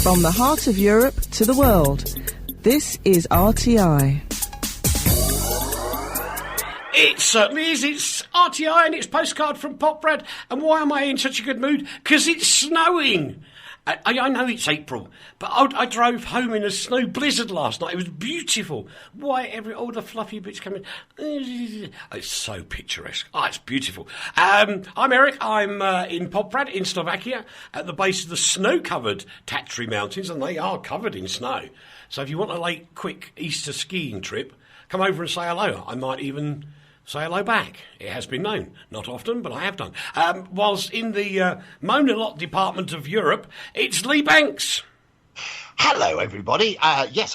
From the heart of Europe to the world, this is RTI. It certainly is. It's RTI and it's Postcard from Poprad. And why am I in such a good mood? Because it's snowing. I know it's April, but I drove home in a snow blizzard last night. It was beautiful. Why, all the fluffy bits coming. It's so picturesque. Oh, it's beautiful. I'm Eric. I'm in Poprad in Slovakia at the base of the snow-covered Tatras Mountains, and they are covered in snow. So if you want a late, quick Easter skiing trip, come over and say hello. I might even say hello back. It has been known. Not often, but I have done. Whilst in the Monolot department of Europe, it's Leigh Banks. Hello, everybody. Yes,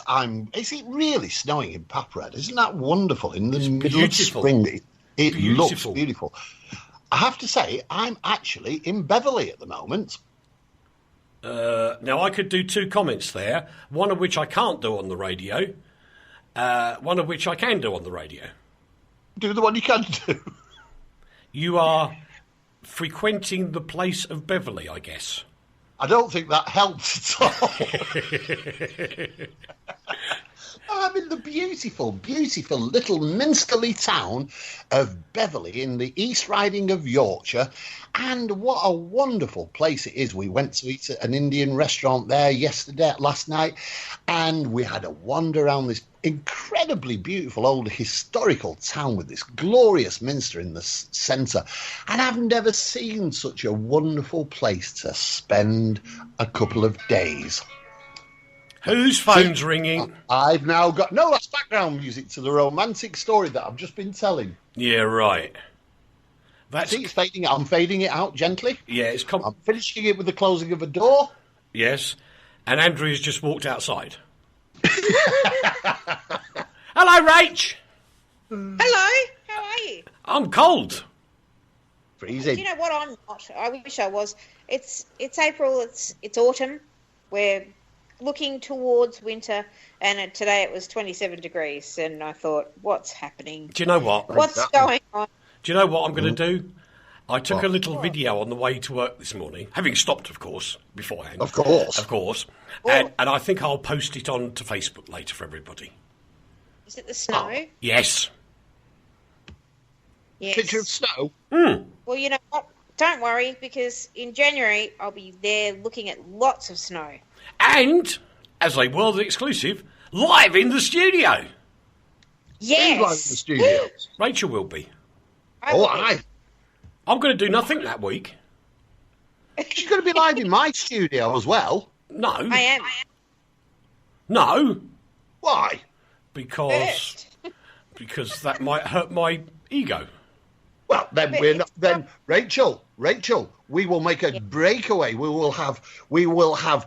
Is it really snowing in Poprad? Isn't that wonderful? In the middle of spring, it looks beautiful. I have to say, I'm actually in Beverley at the moment. Now, I could do two comments there, one of which I can't do on the radio, one of which I can do on the radio. Do the one you can do. You are frequenting the place of Beverley, I guess. I don't think that helps at all. I'm in the beautiful, beautiful little minsterly town of Beverley in the East Riding of Yorkshire. And what a wonderful place it is. We went to eat at an Indian restaurant there last night, and we had a wander around this incredibly beautiful old historical town with this glorious minster in the centre. And I've never seen such a wonderful place to spend a couple of days. Whose phone's ringing? I've now got... No, that's background music to the romantic story that I've just been telling. Yeah, right. See, it's fading out. I'm fading it out gently. Yeah, I'm finishing it with the closing of a door. Yes. And Andrea's just walked outside. Hello, Rach. Hello. How are you? I'm cold. Freezing. Do you know what I'm not? I wish I was. It's April. It's autumn. We're looking towards winter, and today it was 27 degrees, and I thought, what's happening? Do you know what? What's going on? Do you know what I'm going to do? I took a little video on the way to work this morning, having stopped, of course, beforehand. Of course. And I think I'll post it on to Facebook later for everybody. Is it the snow? Oh, yes. Yes. Picture of snow? Well, you know what? Don't worry, because in January I'll be there looking at lots of snow. And, as a world exclusive, live in the studio. Yes. Who's live in the studio? Rachael will be. I'm going to do nothing that week. She's going to be live in my studio as well. No. I am. No. Why? Because that might hurt my ego. Well, then we're not. Then Rachael, we will make a breakaway. We will have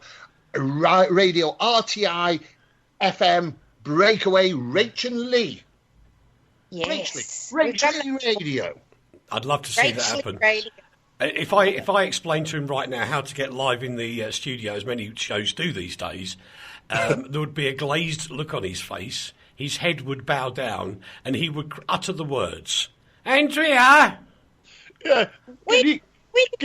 Radio RTI FM breakaway. Rach and Leigh. Yes. Rachel Radio. I'd love to see that happen. Radio. If I explain to him right now how to get live in the studio, as many shows do these days, there would be a glazed look on his face. His head would bow down, and he would utter the words, "Andrea." Yeah. We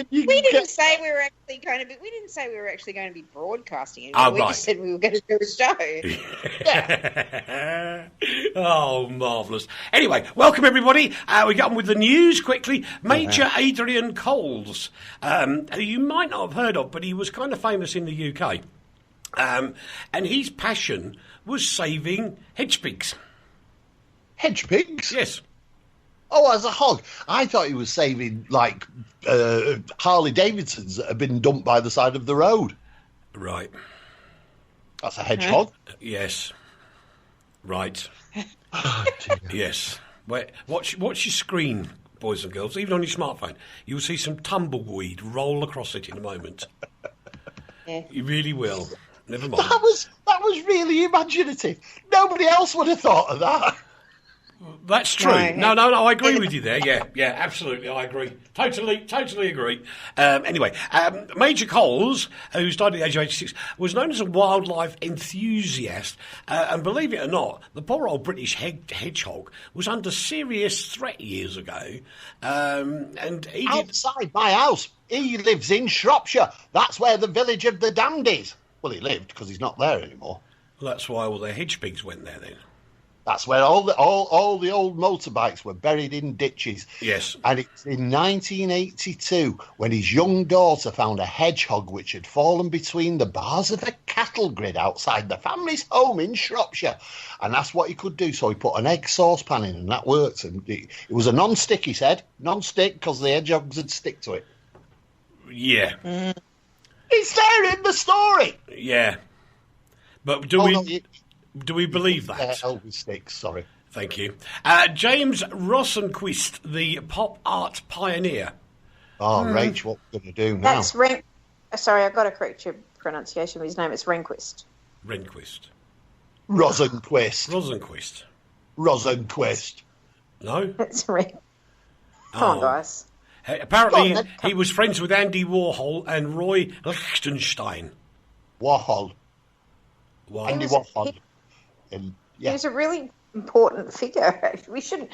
didn't say we were actually going to be. We didn't say we were actually going to be broadcasting it. We just said we were going to do a show. Oh, marvellous! Anyway, welcome everybody. We get on with the news quickly. Major Adrian Coles, who you might not have heard of, but he was kind of famous in the UK, and his passion was saving hedge pigs. Hedge pigs? Yes. Oh, as a hog. I thought he was saving, like, Harley Davidsons that have been dumped by the side of the road. Right. That's a hedgehog. Yes. Right. Oh, yes. Watch your screen, boys and girls, even on your smartphone. You'll see some tumbleweed roll across it in a moment. Yeah. You really will. Never mind. That was really imaginative. Nobody else would have thought of that. That's true. No, I agree with you there. Yeah, absolutely, I agree. Totally agree. Anyway, Major Coles, who's died at the age of 86, was known as a wildlife enthusiast. And believe it or not, the poor old British hedgehog was under serious threat years ago. And he outside my house. He lives in Shropshire. That's where the village of the damned is. Well, he lived because he's not there anymore. Well, that's why all the hedge pigs went there then. That's where all the old motorbikes were buried in ditches. Yes. And it's in 1982 when his young daughter found a hedgehog which had fallen between the bars of a cattle grid outside the family's home in Shropshire. And that's what he could do. So he put an egg saucepan in, and that worked. And it was a non-stick, he said. Non-stick, because the hedgehogs would stick to it. Yeah. It's there in the story. Yeah. But do we believe that? Elvis sticks, sorry. Thank you. James Rosenquist, the pop art pioneer. Oh, Rach, what we're going to do now? That's Sorry, I've got to correct your pronunciation of his name. It's Rehnquist. Rosenquist. No? It's Come on, guys. Apparently, he was friends with Andy Warhol and Roy Lichtenstein. Warhol. Andy Warhol. He was a really important figure. We should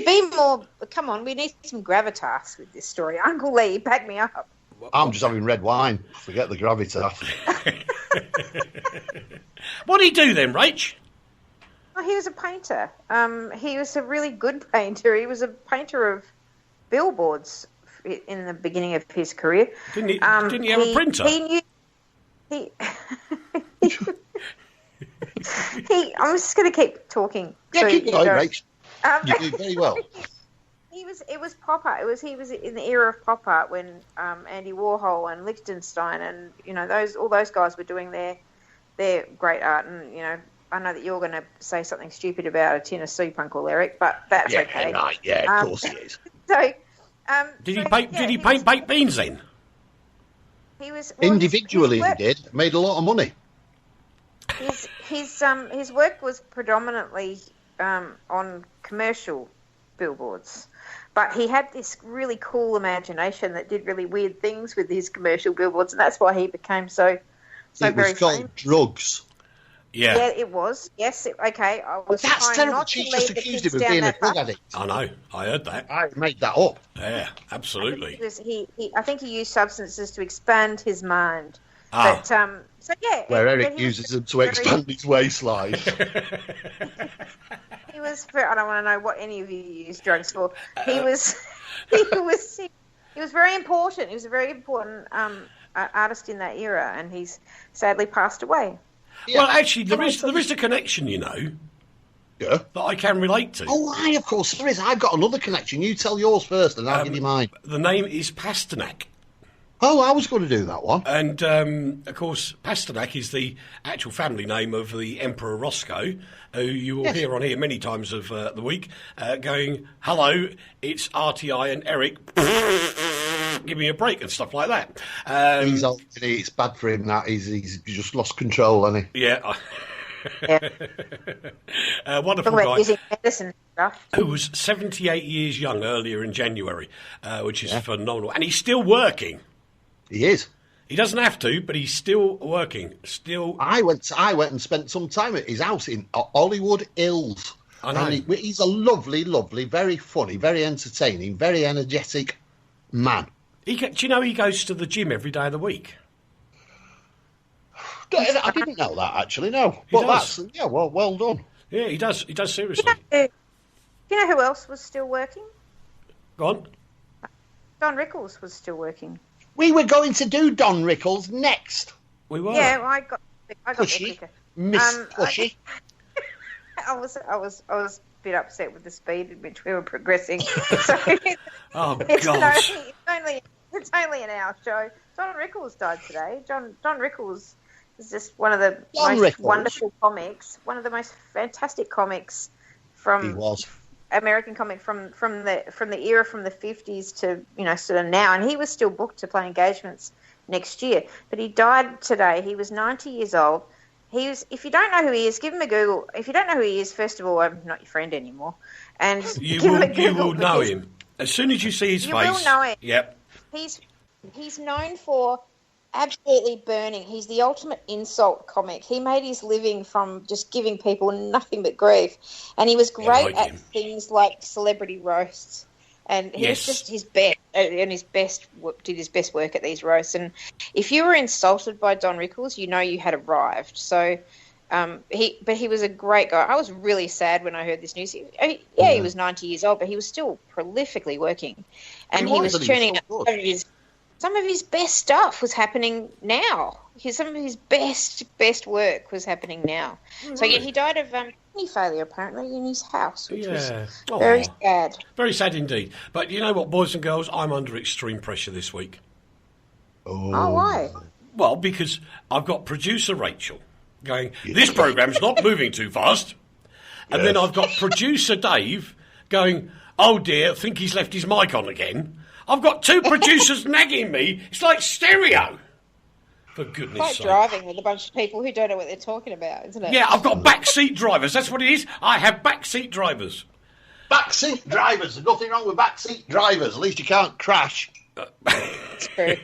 be more. Come on, we need some gravitas with this story. Uncle Leigh, back me up. I'm just having red wine. Forget the gravitas. What did he do then, Rach? Well, he was a painter. He was a really good painter. He was a painter of billboards in the beginning of his career. Didn't he have a printer? I'm just going to keep talking. Yeah, keep going, Rach. You do very well. It was pop art. He was in the era of pop art when Andy Warhol and Lichtenstein and all those guys were doing their great art. And I know that you're going to say something stupid about a tin of soup, Uncle Eric, but that's okay. Right. Yeah, of course he is. So, did he paint baked beans then? He was individually. He did. Made a lot of money. His work was predominantly on commercial billboards, but he had this really cool imagination that did really weird things with his commercial billboards, and that's why he became so very famous. It was called drugs. Yeah, it was. Yes, okay. I was That's terrible. She just accused him of being a drug addict. I know. I heard that. I made that up. Yeah, absolutely. I think he used substances to expand his mind. Ah. But, so yeah. Where Eric uses them to expand his waistline. He was. I don't want to know what any of you use drugs for. He was very important. He was a very important artist in that era, and he's sadly passed away. Yeah. Well, actually, there is a connection, Yeah. That I can relate to. Oh, of course there is. I've got another connection. You tell yours first, and I'll give you mine. The name is Pasternak. Oh, I was going to do that one. And, of course, Pasternak is the actual family name of the Emperor Roscoe, who you will hear on here many times of the week, going, hello, it's RTI and Eric, give me a break and stuff like that. He's old, it's bad for him that. He's just lost control, hasn't he? Yeah. Wonderful guy who was 78 years young earlier in January, which is phenomenal. And he's still working. He is. He doesn't have to, but he's still working. I went and spent some time at his house in Hollywood Hills. I know. And he's a lovely, lovely, very funny, very entertaining, very energetic man. Do you know he goes to the gym every day of the week? I didn't know that, actually, no. But that's, well done. Yeah, he does. He does, seriously. You know who else was still working? Go on. Don Rickles was still working. We were going to do Don Rickles next. We were. Yeah, I got Pushy. there quicker. Miss Pushy. I was a bit upset with the speed at which we were progressing. Oh, it's gosh. It's only an hour show. Don Rickles died today. Don Rickles is just one of the most wonderful comics, one of the most fantastic comics from American comic from the era from the 50s to sort of now, and he was still booked to play engagements next year, but he died today. He was 90 years old. If you don't know who he is, give him a Google. If you don't know who he is, first of all, I'm not your friend anymore, and you will know him as soon as you see his face. You will know him. Yep. He's known for absolutely burning. He's the ultimate insult comic. He made his living from just giving people nothing but grief, and he was great at things like celebrity roasts. And he was just his best, and did his best work at these roasts. And if you were insulted by Don Rickles, you know you had arrived. So, he was a great guy. I was really sad when I heard this news. He was 90 years old, but he was still prolifically working, and he was churning out some of his best stuff was happening now. Some of his best work was happening now. So yeah, he died of kidney failure apparently in his house, which was very sad. Very sad indeed. But you know what, boys and girls, I'm under extreme pressure this week. Oh, why? Well, because I've got producer Rachael going, this programme's not moving too fast. And then I've got producer Dave going, oh dear, I think he's left his mic on again. I've got two producers nagging me. It's like stereo. For goodness sake. It's like driving with a bunch of people who don't know what they're talking about, isn't it? Yeah, I've got backseat drivers. That's what it is. I have backseat drivers. Backseat drivers. There's nothing wrong with backseat drivers. At least you can't crash. It's true.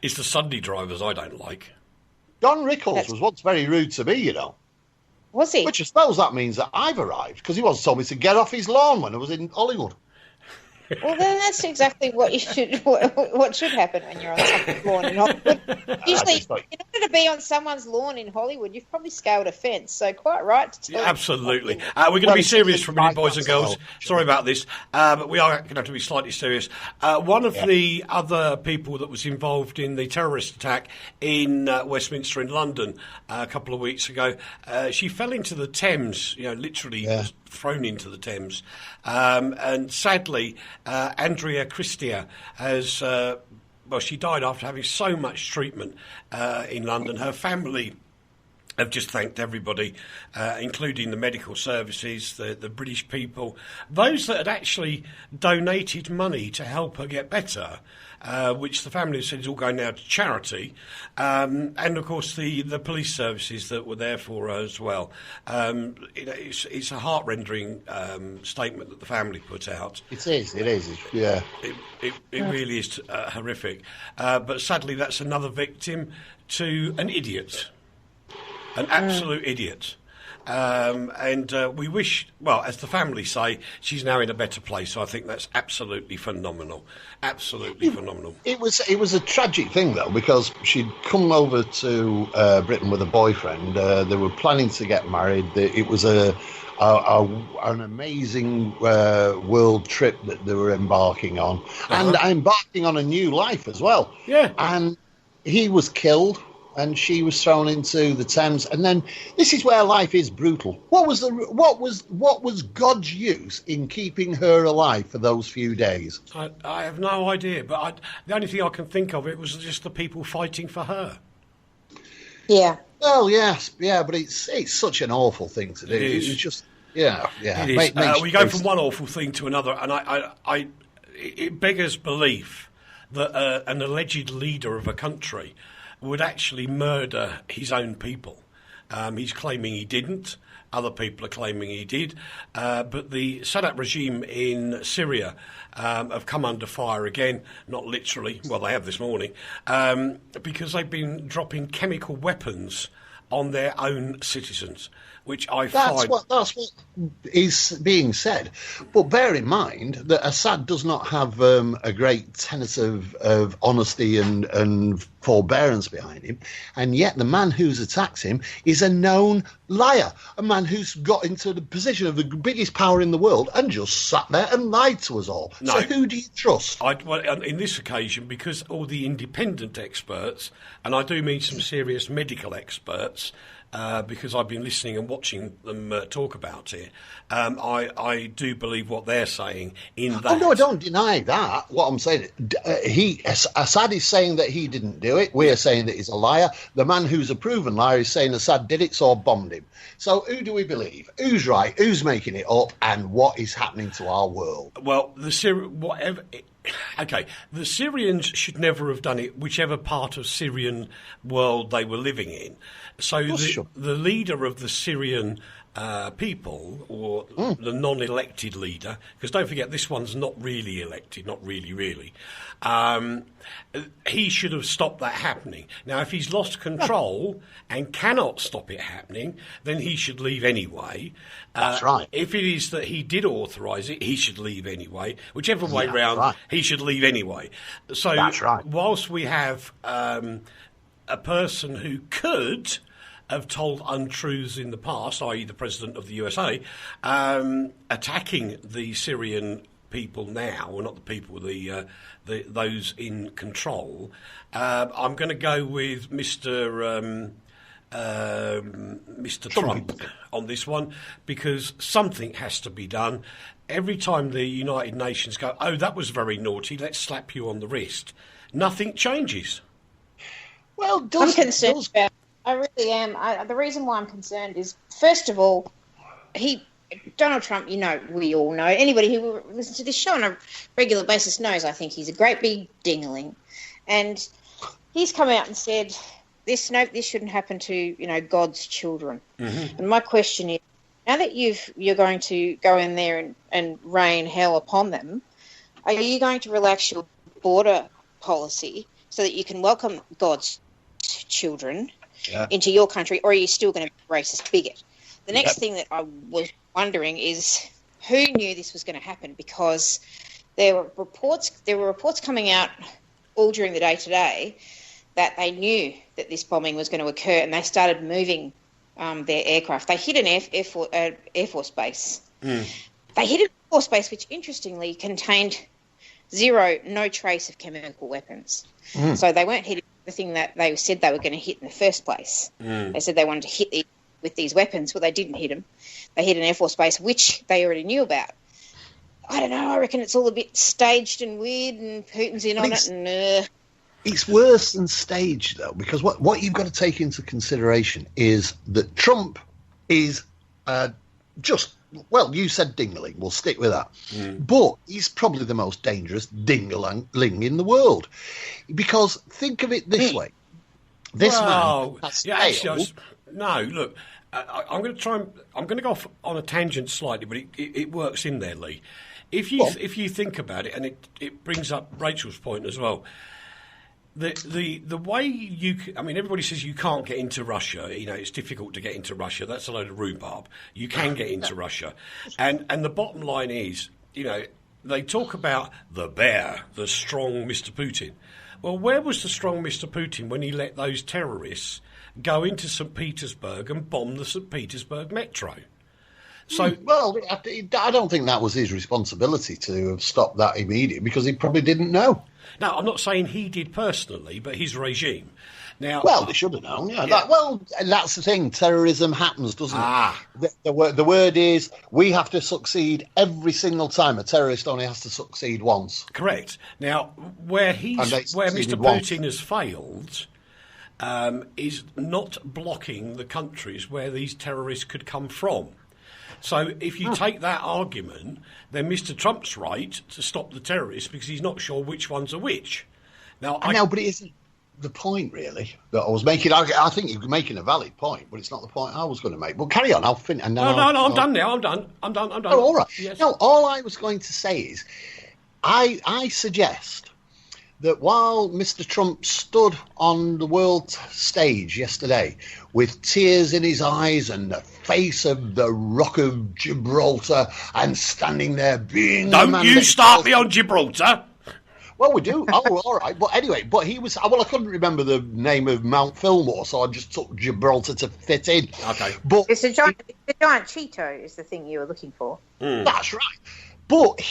It's the Sunday drivers I don't like. Don Rickles was once very rude to me, you know. Was he? Which I suppose that means that I've arrived, because he once told me to get off his lawn when I was in Hollywood. Well, then that's exactly what should happen when you're on someone's lawn in Hollywood. Usually, in order to be on someone's lawn in Hollywood, you've probably scaled a fence, so quite right to tell absolutely. We're going to be serious for a minute, boys and girls. Sorry about this, but we are going to have to be slightly serious. One of the other people that was involved in the terrorist attack in Westminster in London a couple of weeks ago, she fell into the Thames, literally thrown into the Thames. And sadly, Andrea Christia has, she died after having so much treatment in London. Her family have just thanked everybody, including the medical services, the British people, those that had actually donated money to help her get better, which the family said is all going now to charity, and of course the police services that were there for her as well. It's a heart-rending statement that the family put out. It is, yeah. It really is horrific. But sadly, that's another victim to an idiot. An absolute idiot. And we wish, as the family say, she's now in a better place. So I think that's absolutely phenomenal. Absolutely phenomenal. It was a tragic thing, though, because she'd come over to Britain with a boyfriend. They were planning to get married. It was an amazing world trip that they were embarking on. And embarking on a new life as well. Yeah. And he was killed. And she was thrown into the Thames, and then this is where life is brutal. What was God's use in keeping her alive for those few days? I have no idea, but the only thing I can think of it was just the people fighting for her. Yeah. Well, yes, but it's such an awful thing to do. It is. It's just yeah. It is. We go from one awful thing to another, and it beggars belief that an alleged leader of a country would actually murder his own people. He's claiming he didn't. Other people are claiming he did. But the Sadat regime in Syria have come under fire again, not literally, well, they have this morning, because they've been dropping chemical weapons on their own citizens, which I find... That's what is being said. But bear in mind that Assad does not have a great tenet of honesty and forbearance behind him, and yet the man who's attacked him is a known liar, a man who's got into the position of the biggest power in the world and just sat there and lied to us all. No. So who do you trust? In this occasion, because all the independent experts, and I do mean some serious medical experts, because I've been listening and watching them talk about it, I do believe what they're saying in that. Oh, no, I don't deny that. What I'm saying, Assad is saying that he didn't do it. We're saying that he's a liar. The man who's a proven liar is saying Assad did it, so I bombed him. So who do we believe? Who's right? Who's making it up? And what is happening to our world? Well, the Syrians should never have done it, whichever part of Syrian world they were living in. So the leader of the Syrian people, or the non-elected leader, because don't forget this one's not really elected, not really, he should have stopped that happening. Now, if he's lost control and cannot stop it happening, then he should leave anyway. That's right. If it is that he did authorise it, he should leave anyway. Whichever way round, he should leave anyway. So that's right. Whilst we have a person who could have told untruths in the past, i.e. the President of the USA, attacking the Syrian people now, or not the people, those in control, I'm going to go with Mr. Trump on this one, because something has to be done. Every time the United Nations go, oh, that was very naughty, let's slap you on the wrist, nothing changes. Well, I'm concerned about. I really am. The reason why I'm concerned is, first of all, Donald Trump, we all know, anybody who listens to this show on a regular basis knows I think he's a great big dingling. And he's come out and said, this shouldn't happen to, God's children. Mm-hmm. And my question is, now that you're going to go in there and rain hell upon them, are you going to relax your border policy so that you can welcome God's children into your country, or are you still going to be a racist bigot? The next thing that I was wondering is, who knew this was going to happen? Because there were reports coming out all during the day today that they knew that this bombing was going to occur, and they started moving their aircraft. They hit an Air Force base. They hit an Air Force base which, interestingly, contained no trace of chemical weapons. So they weren't hitting the thing that they said they were going to hit in the first place. They said they wanted to hit with these weapons. Well, they didn't hit them. They hit an Air Force base, which they already knew about. I don't know. I reckon it's all a bit staged and weird, and Putin's in on it. And it's worse than staged, though, because what you've got to take into consideration is that Trump is you said dingling, we'll stick with that. But he's probably the most dangerous dingling in the world. Because think of it this way. This man has failed. Look, I'm going to go off on a tangent slightly, but it works in there, Leigh. If you think about it, and it brings up Rachel's point as well, the way everybody says you can't get into Russia. It's difficult to get into Russia. That's a load of rhubarb. You can get into Russia, and the bottom line is, they talk about the bear, the strong Mr. Putin. Well, where was the strong Mr. Putin when he let those terrorists go into St. Petersburg and bomb the St. Petersburg metro? So, I don't think that was his responsibility to have stopped that immediately, because he probably didn't know. No, I'm not saying he did personally, but his regime. Now, they should have known. That's the thing. Terrorism happens, doesn't it? The word is, we have to succeed every single time. A terrorist only has to succeed once. Correct. Now, where Mr. Putin has failed is not blocking the countries where these terrorists could come from. So if you take that argument, then Mr. Trump's right to stop the terrorists because he's not sure which ones are which. Now, I know, but it isn't the point, really, that I was making. I think you're making a valid point, but it's not the point I was going to make. But carry on, I'll finish. No, I'm done now. I'm done. Oh, all right. Yes. No, all I was going to say is, I suggest that while Mr. Trump stood on the world stage yesterday with tears in his eyes and the face of the Rock of Gibraltar and standing there being... Don't you start me on Gibraltar! Well, we do. Oh, all right. But anyway, he was... Well, I couldn't remember the name of Mount Fillmore, so I just took Gibraltar to fit in. Okay. But it's the giant Cheeto is the thing you were looking for. That's right. But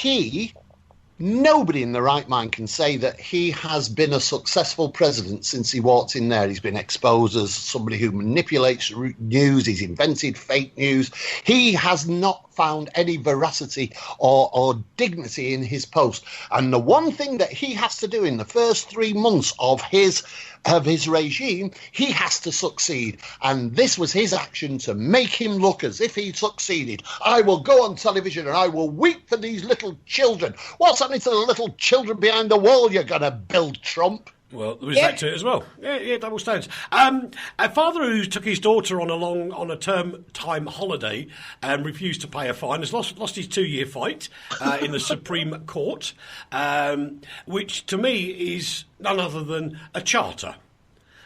nobody in the right mind can say that he has been a successful president since he walked in there. He's been exposed as somebody who manipulates news. He's invented fake news. He has not found any veracity or dignity in his post. And the one thing that he has to do in the first 3 months of his regime, he has to succeed. And this was his action to make him look as if he'd succeeded. I will go on television and I will weep for these little children. What's happening to the little children behind the wall you're going to build, Trump? Well, there is that to it as well. Yeah, double standards. A father who took his daughter on a term time holiday and refused to pay a fine has lost his 2-year fight in the Supreme Court, which to me is none other than a charter.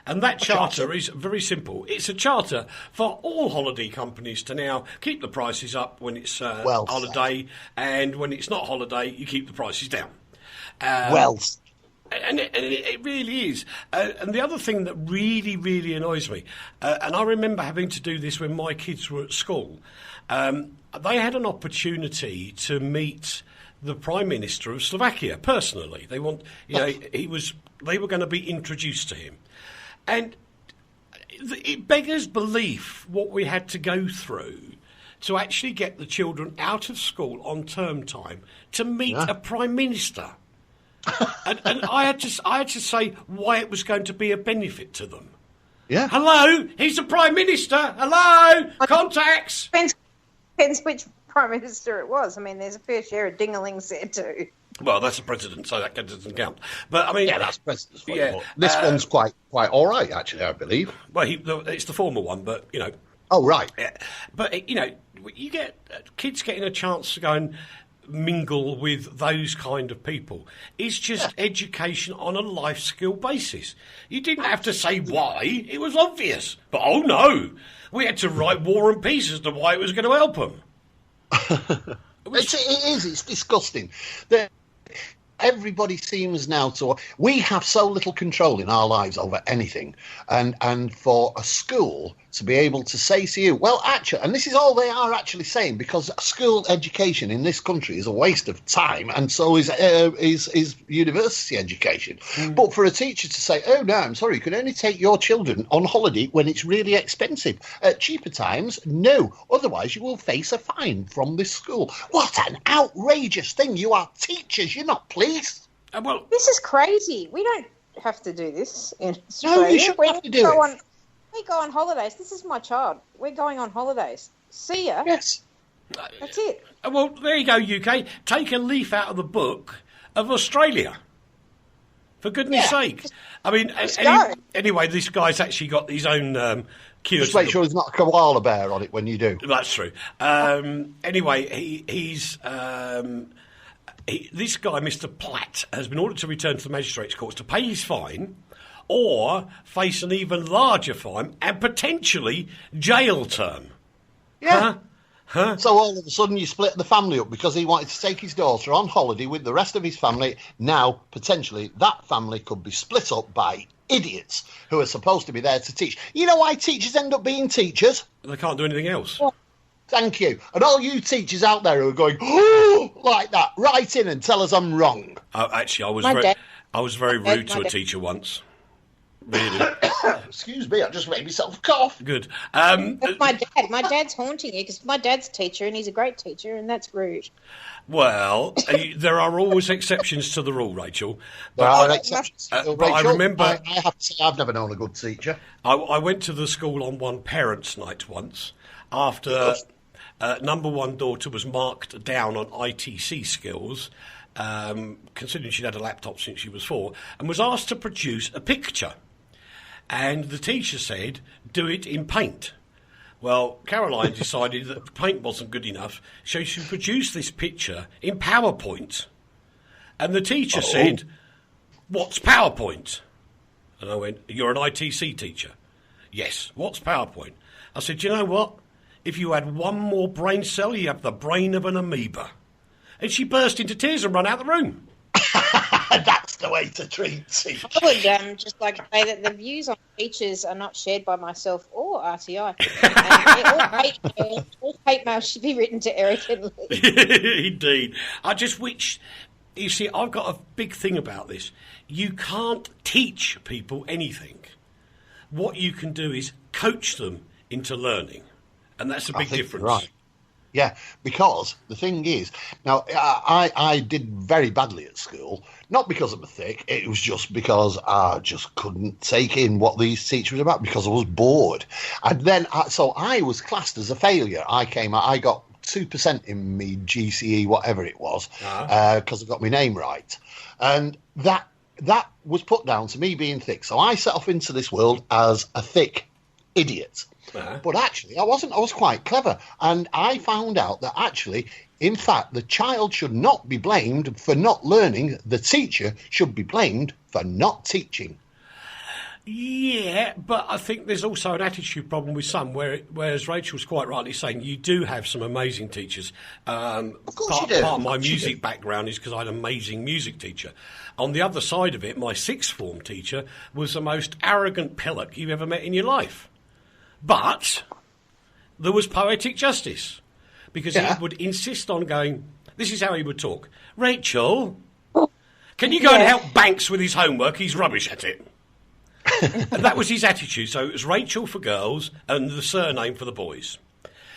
And that charter is very simple. It's a charter for all holiday companies to now keep the prices up when it's holiday, and when it's not holiday, you keep the prices down. And it really is. And the other thing that really, really annoys me, and I remember having to do this when my kids were at school, they had an opportunity to meet the Prime Minister of Slovakia personally. They were going to be introduced to him. And it beggars belief what we had to go through to actually get the children out of school on term time to meet a Prime Minister. and I had to say why it was going to be a benefit to them. Yeah. Hello, he's the Prime Minister. Hello, contacts. Depends which Prime Minister it was. I mean, there's a fair share of dinglings there too. Well, that's a president, so that doesn't count. But I mean, that's president's fault. Yeah, this one's quite all right, actually, I believe. Well, it's the former one, but Oh right. Yeah. But you get kids getting a chance to go and mingle with those kind of people. It's just education on a life skill basis. You didn't have to say why; it was obvious. But oh no, we had to write War and Peace as to why it was going to help them. It's disgusting. Everybody seems now to... We have so little control in our lives over anything. And for a school to be able to say to you, well, actually, and this is all they are actually saying, because school education in this country is a waste of time, and so is university education. But for a teacher to say, oh, no, I'm sorry, you can only take your children on holiday when it's really expensive. At cheaper times, no. Otherwise, you will face a fine from this school. What an outrageous thing. You are teachers, you're not police. This is crazy. We don't have to do this in Australia. No, you shouldn't have to do it. We go on holidays. This is my child. We're going on holidays. See ya. Yes. That's it. Well, there you go, UK. Take a leaf out of the book of Australia. For goodness sake. I mean, anyway, this guy's actually got his own cure. Just make sure there's not a koala bear on it when you do. That's true. Anyway, this guy, Mr. Platt, has been ordered to return to the magistrates' courts to pay his fine or face an even larger fine and potentially jail term. Yeah. Huh? So all of a sudden you split the family up because he wanted to take his daughter on holiday with the rest of his family. Now, potentially, that family could be split up by idiots who are supposed to be there to teach. You know why teachers end up being teachers? They can't do anything else. Well, thank you. And all you teachers out there who are going, oh, like that, write in and tell us I'm wrong. Actually, I was very rude to a teacher once. Really. Excuse me, I just made myself cough. Good. That's my dad. My dad's haunting you because my dad's a teacher and he's a great teacher, and that's rude. Well, there are always exceptions to the rule, Rachel. There are exceptions. But I remember... I have to say I've never known a good teacher. I went to the school on one parents' night once after number one daughter was marked down on ITC skills, considering she'd had a laptop since she was 4, and was asked to produce a picture. And the teacher said, do it in paint. Well, Caroline decided that paint wasn't good enough, so she produced this picture in PowerPoint. And the teacher said, what's PowerPoint? And I went, you're an ITC teacher. Yes, what's PowerPoint? I said, you know what? If you had one more brain cell, you have the brain of an amoeba. And she burst into tears and ran out of the room. That's the way to treat teachers. I would just like to say that the views on teachers are not shared by myself or RTI. All hate mail should be written to Eric and Leigh. Indeed. I just wish... You see, I've got a big thing about this. You can't teach people anything. What you can do is coach them into learning. And that's a big difference. Right. Yeah, because the thing is, now, I did very badly at school, not because I'm thick, it was just because I just couldn't take in what these teachers were about, because I was bored. And then, so I was classed as a failure. I got 2% in me GCE, whatever it was, because I got my name right. And that that was put down to me being thick. So I set off into this world as a thick idiot. Uh-huh. But actually, I wasn't. I was quite clever. And I found out that actually, in fact, the child should not be blamed for not learning. The teacher should be blamed for not teaching. Yeah, but I think there's also an attitude problem with some, whereas Rachel's quite rightly saying you do have some amazing teachers. Of course you do. Part of my Of course you music do. background is because I had an amazing music teacher. On the other side of it, my sixth form teacher was the most arrogant pillock you've ever met in your life. But there was poetic justice, because he would insist on going, this is how he would talk. Rachel, can you go and help Banks with his homework? He's rubbish at it. And that was his attitude. So it was Rachel for girls and the surname for the boys.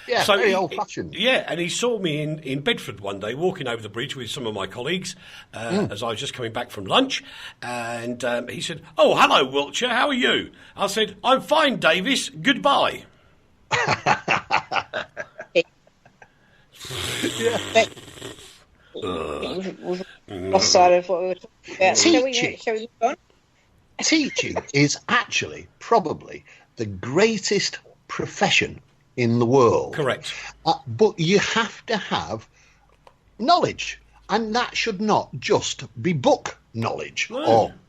Yeah, so very old-fashioned. Yeah, and he saw me in Bedford one day walking over the bridge with some of my colleagues as I was just coming back from lunch. And he said, "Oh, hello, Wiltshire, how are you?" I said, "I'm fine, Davis, goodbye." We've lost sight of what we were talking about. Shall we move on? Teaching is actually probably the greatest profession in the world. Correct. But you have to have knowledge, and that should not just be book knowledge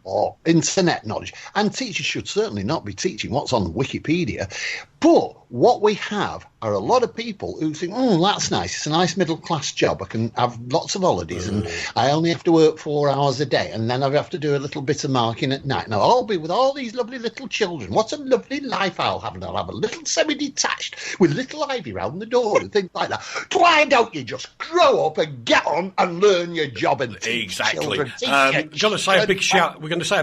or internet knowledge. And teachers should certainly not be teaching what's on Wikipedia. But what we have are a lot of people who think, that's nice. It's a nice middle-class job. I can have lots of holidays and I only have to work 4 hours a day and then I have to do a little bit of marking at night. Now, I'll be with all these lovely little children. What a lovely life I'll have. And I'll have a little semi-detached with little ivy round the door and things like that. Why don't you just grow up and get on and learn your job and teach children? We're going to say a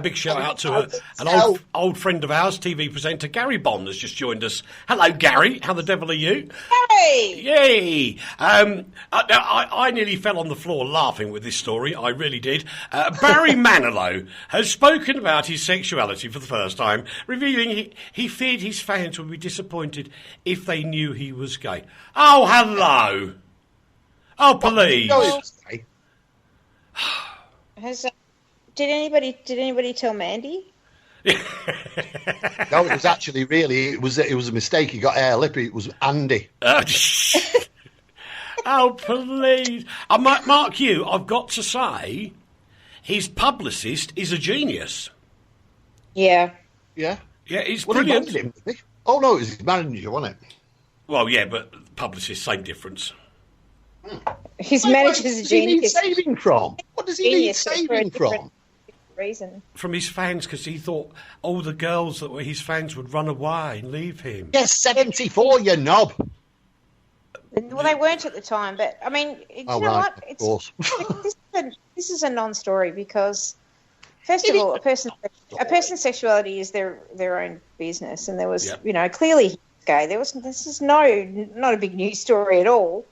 big shout out to an old friend of ours, TV presenter Gary Bond, has just joined us. Hello, Gary. How the devil are you? Hey! Yay! I nearly fell on the floor laughing with this story. I really did. Barry Manilow has spoken about his sexuality for the first time, revealing he feared his fans would be disappointed if they knew he was gay. Oh, hello! Oh, please! Did anybody tell Mandy? No, it was actually it was a mistake. He got air lippy. It was Andy. Oh, please. Mark you, I've got to say, his publicist is a genius. Yeah. Yeah? Yeah, he's Well, brilliant. he wanted him. Oh, no, it was his manager, wasn't it? Well, yeah, but publicist, same difference. His manager's a genius. What does he need saving from? What does he need saving from? Reason. From his fans, because he thought all the girls that were his fans would run away and leave him. Yes, 74, you knob. Well, they weren't at the time, but I mean, you know right, what? of course. This is a non-story because, first of all, a person's sexuality is their own business, and there was, clearly he's gay. This is not a big news story at all.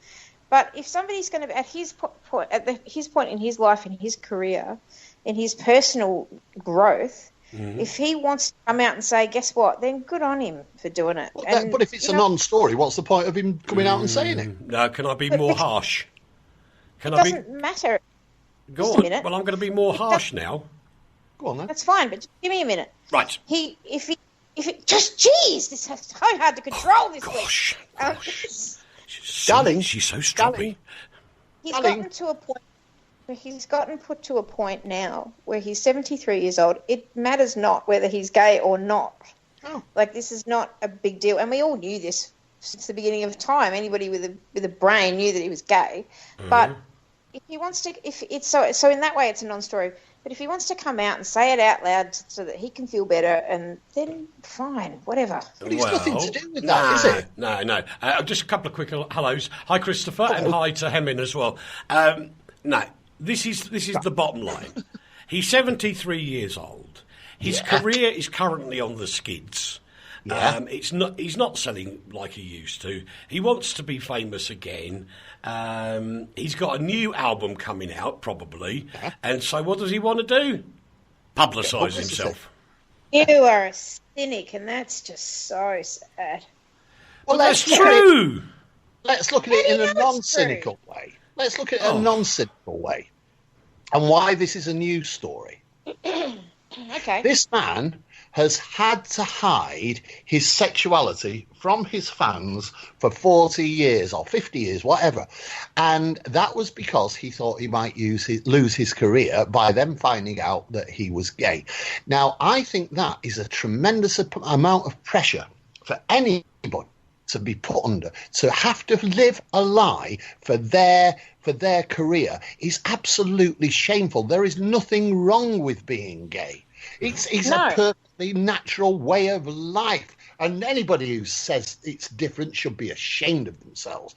But if somebody's going to, at his point in his life, in his career, in his personal growth, if he wants to come out and say, guess what, then good on him for doing it. But if it's a non-story, what's the point of him coming out and saying it? No, can I be more harsh? It doesn't matter. Go on. Well, I'm going to be more harsh now. Go on then. That's fine, but just give me a minute. Right. Jeez, this is so hard to control this Gosh. Darling. She's so stroppy. He's gotten put to a point now where he's 73 years old. It matters not whether he's gay or not. Oh. Like, this is not a big deal. And we all knew this since the beginning of time. Anybody with a brain knew that he was gay. But if he wants to, so in that way it's a non-story. But if he wants to come out and say it out loud so that he can feel better, and then fine, whatever. But it's nothing to do with that, is it? No. Just a couple of quick hellos. Hi, Christopher, and hi to Hemin as well. No, this is the bottom line. He's 73 years old. His career is currently on the skids. Yeah. He's not selling like he used to. He wants to be famous again. He's got a new album coming out, probably. Yeah. And so what does he want to do? Publicise himself. You are a cynic, and that's just so sad. Well, that's true. Let's look at it in a non-cynical way. Let's look at it in a non-cynical way. And why this is a news story. Okay. This man has had to hide his sexuality from his fans for 40 years or 50 years, whatever. And that was because he thought he might lose his career by them finding out that he was gay. Now, I think that is a tremendous amount of pressure for anybody to be put under. To have to live a lie for their career is absolutely shameful. There is nothing wrong with being gay. It's a perfectly natural way of life. And anybody who says it's different should be ashamed of themselves.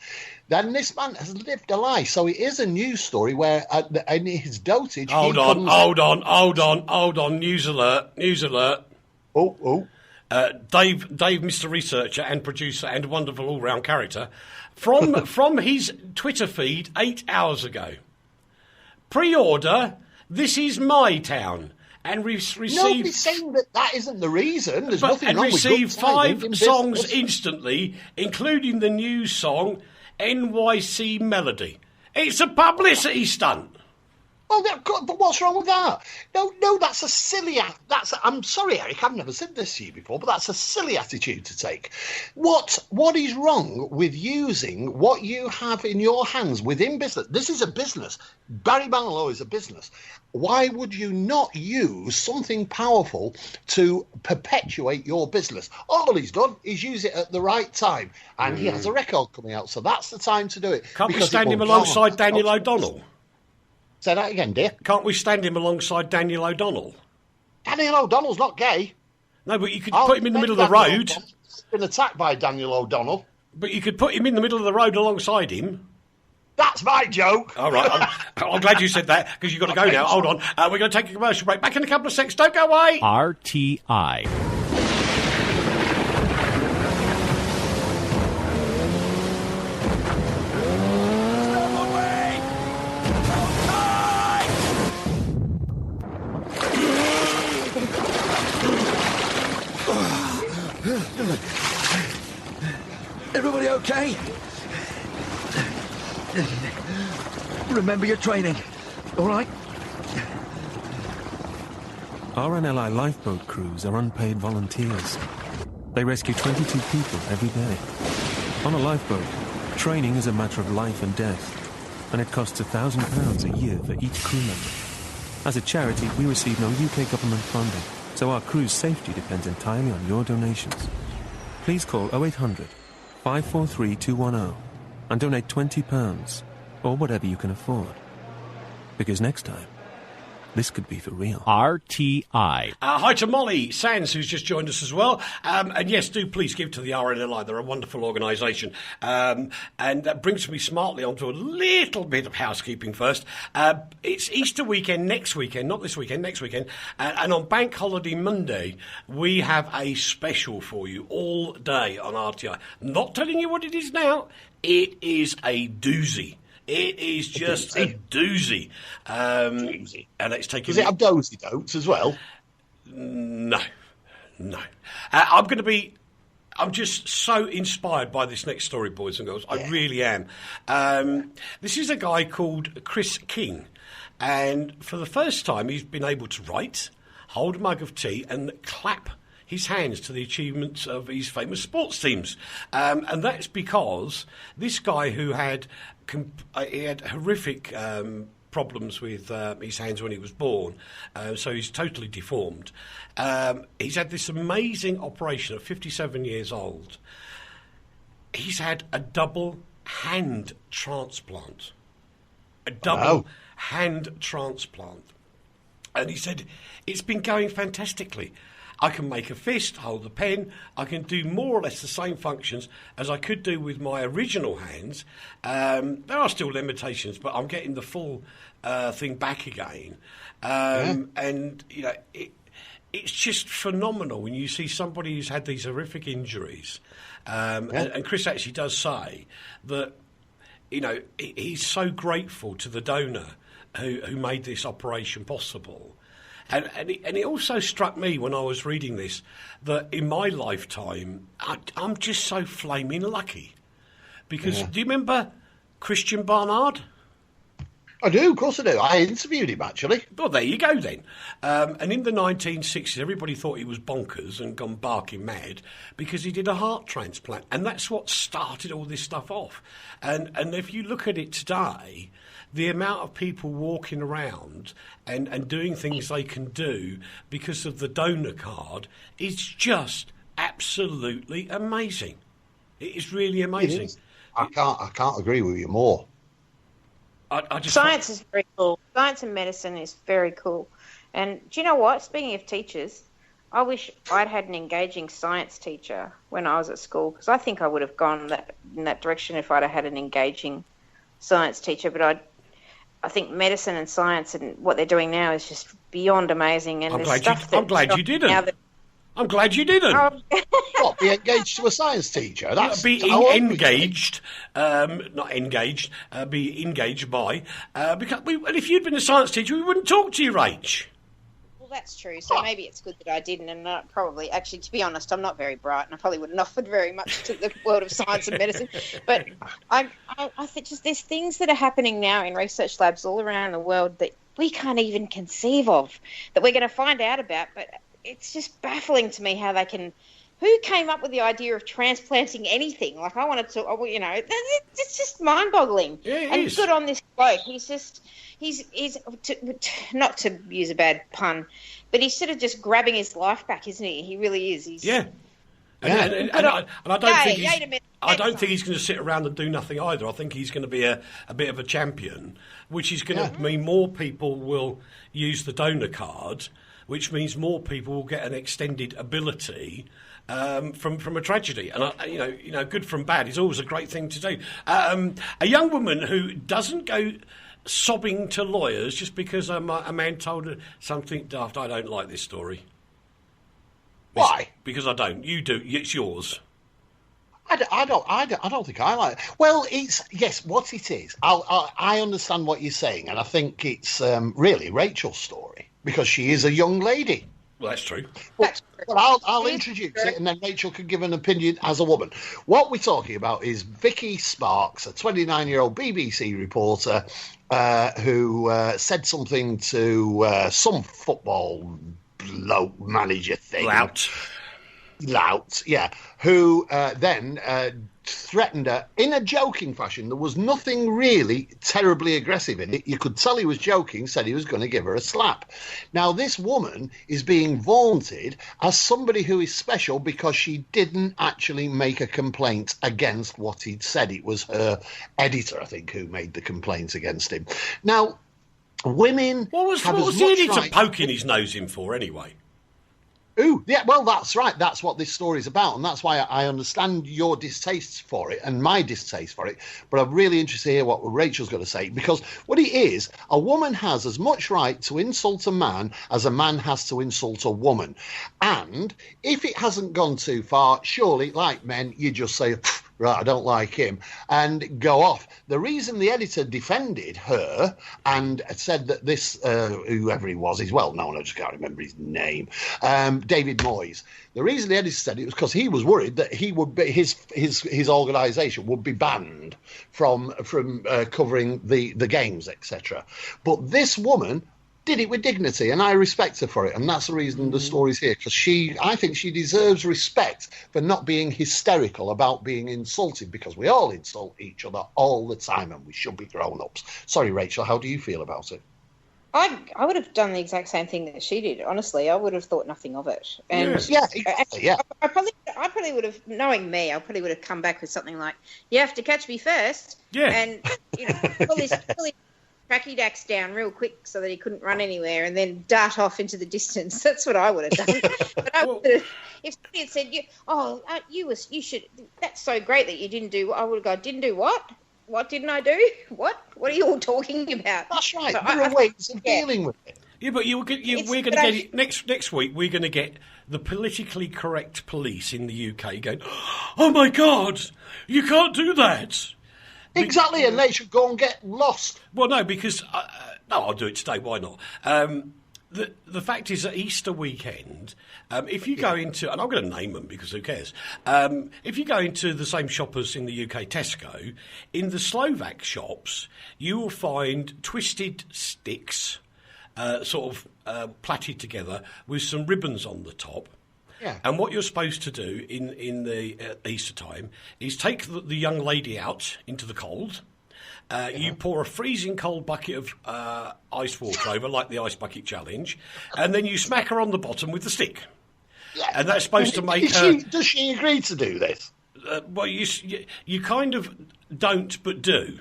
Then this man has lived a lie. So it is a news story where in his dotage... Hold on. News alert. Oh. Dave, Mr. Researcher and producer and wonderful all-round character, from his Twitter feed 8 hours ago. Pre-order, this is my town. And received... Nobody's saying that isn't the reason. There's nothing wrong with received 5 songs business. Instantly, including the new song, NYC Melody. It's a publicity stunt. Well, but what's wrong with that? No, that's a silly... I'm sorry, Eric, I've never said this to you before, but that's a silly attitude to take. What is wrong with using what you have in your hands within business? This is a business. Barry Manilow is a business. Why would you not use something powerful to perpetuate your business? All he's done is use it at the right time, and he has a record coming out, so that's the time to do it. Can't we stand him alongside Daniel O'Donnell? Say that again, dear. Can't we stand him alongside Daniel O'Donnell? Daniel O'Donnell's not gay. No, but you could put him in the middle of the road. He's been attacked by Daniel O'Donnell. But you could put him in the middle of the road alongside him. That's my joke. All right, I'm glad you said that, because you've got to go now. Hold on. We're going to take a commercial break. Back in a couple of seconds. Don't go away. RTI. Everybody okay? Remember your training, all right? RNLI lifeboat crews are unpaid volunteers. They rescue 22 people every day. On a lifeboat, training is a matter of life and death, and it costs £1,000 a year for each crew member. As a charity, we receive no UK government funding, so our crew's safety depends entirely on your donations. Please call 0800 543 210 and donate £20 or whatever you can afford. Because next time, this could be for real. RTI. Hi to Molly Sands, who's just joined us as well. And yes, do please give to the RNLI. They're a wonderful organisation. And that brings me smartly onto a little bit of housekeeping first. It's Easter weekend next weekend, not this weekend, next weekend. And on Bank Holiday Monday, we have a special for you all day on RTI. Not telling you what it is now. It is a doozy. It is just a doozy. Doozy. And it's taking... Does it have dozy dotes as well? No. I'm just so inspired by this next story, boys and girls. I really am. This is a guy called Chris King. And for the first time, he's been able to write, hold a mug of tea and clap his hands to the achievements of his famous sports teams. And that's because this guy who had horrific problems with his hands when he was born, so he's totally deformed. He's had this amazing operation at 57 years old. He's had a double hand transplant. Hand transplant. And he said, it's been going fantastically. I can make a fist, hold the pen. I can do more or less the same functions as I could do with my original hands. There are still limitations, but I'm getting the full thing back again. And, you know, it's just phenomenal when you see somebody who's had these horrific injuries. And Chris actually does say that, you know, he's so grateful to the donor who made this operation possible. And it also struck me when I was reading this that in my lifetime, I'm just so flaming lucky. Because do you remember Christian Barnard? I do, of course I do. I interviewed him, actually. Well, there you go then. And in the 1960s, everybody thought he was bonkers and gone barking mad because he did a heart transplant. And that's what started all this stuff off. And if you look at it today, the amount of people walking around and doing things they can do because of the donor card is just absolutely amazing. It is really amazing. It is. I can't agree with you more. Science is very cool. Science and medicine is very cool. And do you know what? Speaking of teachers, I wish I'd had an engaging science teacher when I was at school, because I think I would have gone in that direction if I'd have had an engaging science teacher. But I think medicine and science and what they're doing now is just beyond amazing. And I'm glad you didn't. I'm glad you didn't. What, be engaged to a science teacher? That's be engaged, not engaged. Be engaged by because if you'd been a science teacher, we wouldn't talk to you, Rach. Well, that's true. So maybe it's good that I didn't. And probably, actually, to be honest, I'm not very bright, and I probably wouldn't offered very much to the world of science and medicine. But I think just there's things that are happening now in research labs all around the world that we can't even conceive of, that we're going to find out about, but. It's just baffling to me how they can. Who came up with the idea of transplanting anything? Like, I wanted to, it's just mind-boggling. Yeah, it and is. Good on this bloke. He's not to use a bad pun, but he's sort of just grabbing his life back, isn't he? He really is. And I don't think he's going to sit around and do nothing either. I think he's going to be a bit of a champion, which is going to mean more people will use the donor card, which means more people will get an extended ability from a tragedy. And good from bad is always a great thing to do. A young woman who doesn't go sobbing to lawyers just because a man told her something daft. I don't like this story. Why? Because I don't. You do. It's yours. I don't think I like it. Well, yes, what it is. I understand what you're saying, and I think it's really Rachel's story. Because she is a young lady. Well, that's true. But I'll introduce it, and then Rachel can give an opinion as a woman. What we're talking about is Vicky Sparks, a 29-year-old BBC reporter who said something to some football manager thing. Lout, yeah, who then threatened her in a joking fashion. There was nothing really terribly aggressive in it. You could tell he was joking, said he was going to give her a slap. Now, this woman is being vaunted as somebody who is special because she didn't actually make a complaint against what he'd said. It was her editor, I think, who made the complaint against him. Now, women... What was the editor poking his nose in for, anyway? Ooh, yeah, well, that's right. That's what this story is about, and that's why I understand your distaste for it and my distaste for it. But I'm really interested to hear what Rachel's going to say, because what it is, a woman has as much right to insult a man as a man has to insult a woman. And if it hasn't gone too far, surely, like men, you just say, right, I don't like him, and go off. The reason the editor defended her and said that this, whoever he was, he's well known, I just can't remember his name, David Moyes. The reason the editor said it was because he was worried that he would be, his organisation would be banned from covering the games, etc. But this woman did it with dignity, and I respect her for it, and that's the reason the story's here, because I think she deserves respect for not being hysterical about being insulted, because we all insult each other all the time, and we should be grown-ups. Sorry, Rachel, how do you feel about it? I would have done the exact same thing that she did, honestly. I would have thought nothing of it. And exactly, yeah. I probably would have, knowing me, I probably would have come back with something like, you have to catch me first. Yeah. And, pull his tracky dacks down real quick so that he couldn't run anywhere and then dart off into the distance. That's what I would have done. But if somebody had said, you should, that's so great that you didn't do, I would have gone, didn't do what? What didn't I do? What are you all talking about? That's right. So there are ways of dealing with it. Yeah, but we're going to get it next week. We're going to get the politically correct police in the UK going, oh my God, you can't do that. Exactly, and they should go and get lost. Well, no, because I'll do it today. Why not? The fact is that Easter weekend, if you go into, and I'm going to name them because who cares, if you go into the same shop as in the UK, Tesco, in the Slovak shops, you will find twisted sticks, sort of plaited together with some ribbons on the top. Yeah. And what you're supposed to do in the Easter time is take the young lady out into the cold. You pour a freezing cold bucket of ice water over, like the Ice Bucket Challenge, and then you smack her on the bottom with the stick. Yeah. And that's supposed to make her... Does she agree to do this? Well, you kind of don't, but do,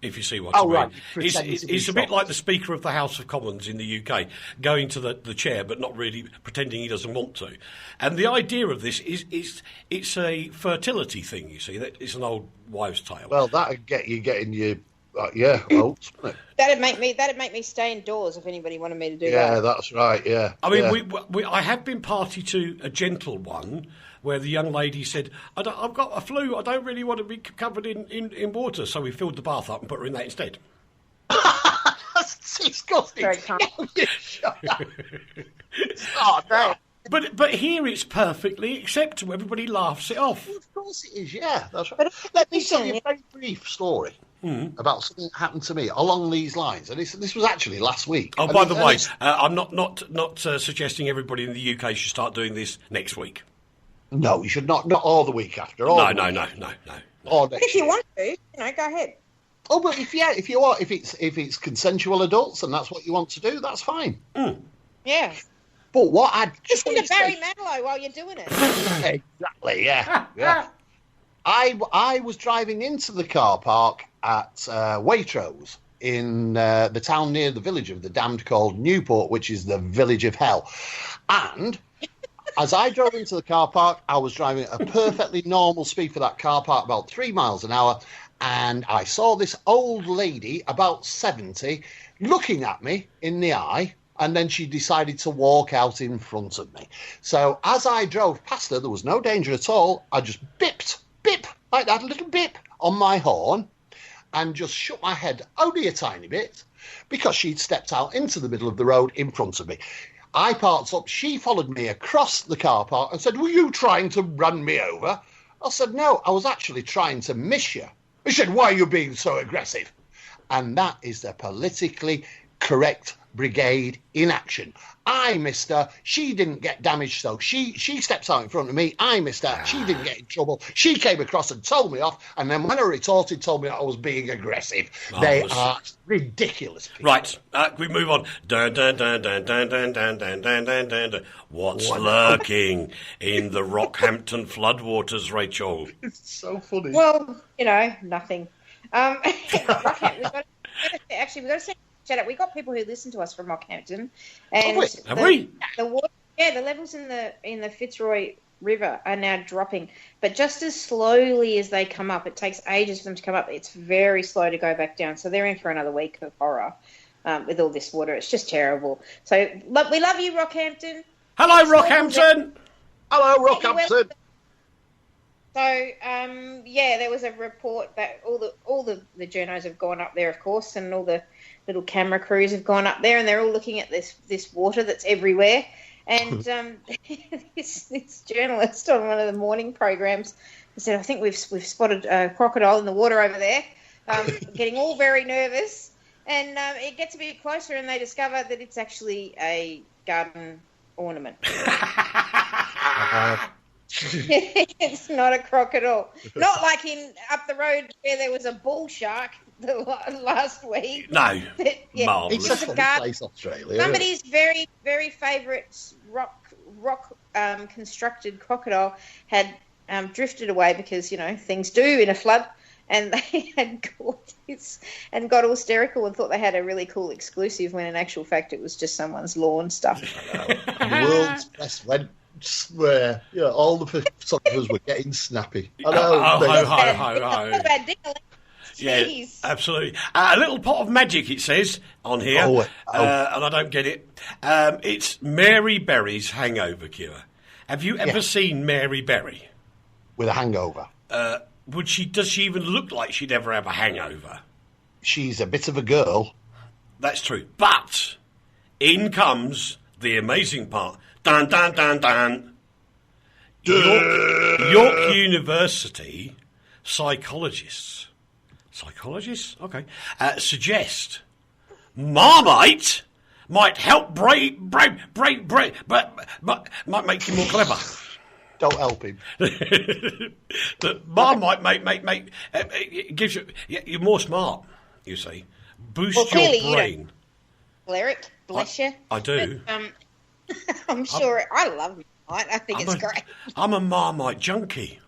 if you see what I mean. Right. It's a bit like the Speaker of the House of Commons in the UK, going to the chair, but not really pretending he doesn't want to. And the idea of this is it's a fertility thing, you see. It's an old wives' tale. Well, that'd get you getting your... oats, wouldn't it? That'd make me stay indoors if anybody wanted me to do that. Yeah, that's right, yeah. I mean, I have been party to a gentle one where the young lady said, I've got a flu, I don't really want to be covered in water, so we filled the bath up and put her in that instead. That's disgusting. Very kind. Oh, no. But here it's perfectly acceptable. Everybody laughs it off. Of course it is, yeah. That's right. But Let me tell you a very brief story about something that happened to me along these lines. And this was actually last week. Oh, by the way, I'm not suggesting everybody in the UK should start doing this next week. No, you should not all the week after. No. Or next if you year. want to, go ahead. Oh, but if you want, if it's consensual adults and that's what you want to do, that's fine. Yeah. But what I Just just need want a to Barry say, Manilow while you're doing it. exactly, yeah. I was driving into the car park at Waitrose in the town near the village of the damned called Newport, which is the village of hell. And as I drove into the car park, I was driving at a perfectly normal speed for that car park, about 3 miles an hour, and I saw this old lady, about 70, looking at me in the eye, and then she decided to walk out in front of me. So as I drove past her, there was no danger at all. I just bip, like that, a little bip on my horn, and just shook my head only a tiny bit, because she'd stepped out into the middle of the road in front of me. I parked up, she followed me across the car park and said, "Were you trying to run me over?" I said, "No, I was actually trying to miss you." She said, "Why are you being so aggressive?" And that is the politically correct brigade in action. I missed her. She didn't get damaged, so she steps out in front of me. I missed her. She didn't get in trouble. She came across and told me off, and then when I retorted, told me I was being aggressive. They are ridiculous people. Right, we move on. Dun, dun, dun, dun, dun, dun, dun, dun, dun, dun, dun, dun. What's lurking in the Rockhampton floodwaters, Rachel? It's so funny. Well, nothing. We've got to say, shout out. We got people who listen to us from Rockhampton, and Have we? The water, the levels in the Fitzroy River are now dropping, but just as slowly as they come up. It takes ages for them to come up. It's very slow to go back down. So they're in for another week of horror with all this water. It's just terrible. So we love you, Rockhampton. Hello, Rockhampton. Hello, Rockhampton. So, there was a report that all the journos have gone up there, of course, and all the little camera crews have gone up there, and they're all looking at this water that's everywhere. And this journalist on one of the morning programs said, "I think we've spotted a crocodile in the water over there," getting all very nervous. And it gets a bit closer, and they discover that it's actually a garden ornament. It's not a crocodile. Not like up the road where there was a bull shark last week. No, It's marvellous. a funny place, Australia. Somebody's very, very favourite rock constructed crocodile had drifted away because things do in a flood, and they had caught this and got all hysterical and thought they had a really cool exclusive when in actual fact it was just someone's lawn stuff. The world's best went where all the photographers were getting snappy. I know. Ho. Yeah, absolutely. A little pot of magic, it says on here, and I don't get it. It's Mary Berry's hangover cure. Have you ever seen Mary Berry with a hangover? Does she even look like she'd ever have a hangover? She's a bit of a girl. That's true, but in comes the amazing part. Dun, dun, dun, dun. York University psychologists, okay, suggest Marmite might help might make you more clever. Don't help him. The Marmite make it gives you're more smart. You see, boost your brain. Well, Eric, bless you. I do. But, I'm sure I love Marmite. I think it's great. I'm a Marmite junkie.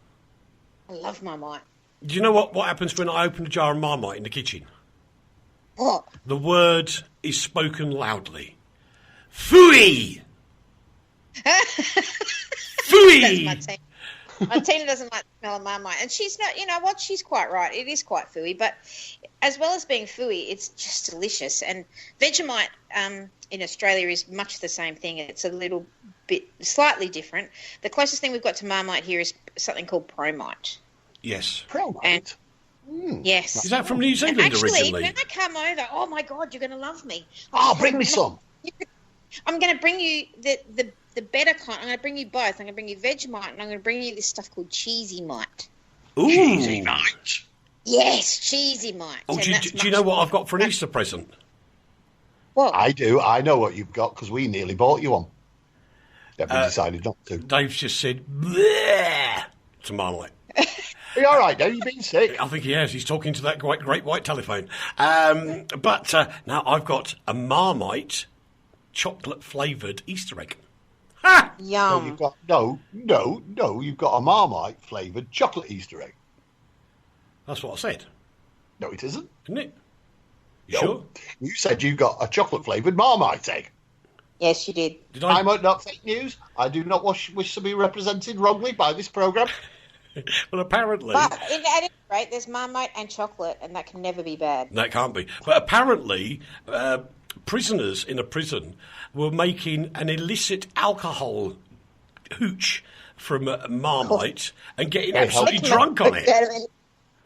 I love Marmite. Do you know what happens when I open a jar of Marmite in the kitchen? What? The word is spoken loudly. Phooey! Phooey! My Tina doesn't like the smell of Marmite. And she's not, you know what, she's quite right. It is quite phooey. But as well as being phooey, it's just delicious. And Vegemite in Australia is much the same thing. It's a little bit slightly different. The closest thing we've got to Marmite here is something called Promite. Yes. Promite? Yes. Is that from New Zealand originally? When I come over, oh my God, you're going to love me. Oh, bring me some. I'm going to bring you the better kind. I'm going to bring you both. I'm going to bring you Vegemite, and I'm going to bring you this stuff called Cheesy Mite. Ooh. Cheesy Mite. Yes, Cheesy Mite. Oh, do you know what I've got for an Easter present? What? I do. I know what you've got because we nearly bought you one. Then we decided not to. Dave's just said, bleh, to Marmite. Are you all right, Dave? You been sick? I think he has. He's talking to that great white telephone. But now I've got a Marmite chocolate-flavoured Easter egg. Ha! Yum. You've got a Marmite-flavoured chocolate Easter egg. That's what I said. No, it isn't. Isn't it? You No. sure? You said you got a chocolate-flavoured Marmite egg. Yes, you did. Did I? I'm not fake news. I do not wish to be represented wrongly by this programme. Well, apparently... But at any rate, there's Marmite and chocolate, and that can never be bad. That can't be. But apparently, prisoners in a prison were making an illicit alcohol hooch from Marmite and getting absolutely drunk on it.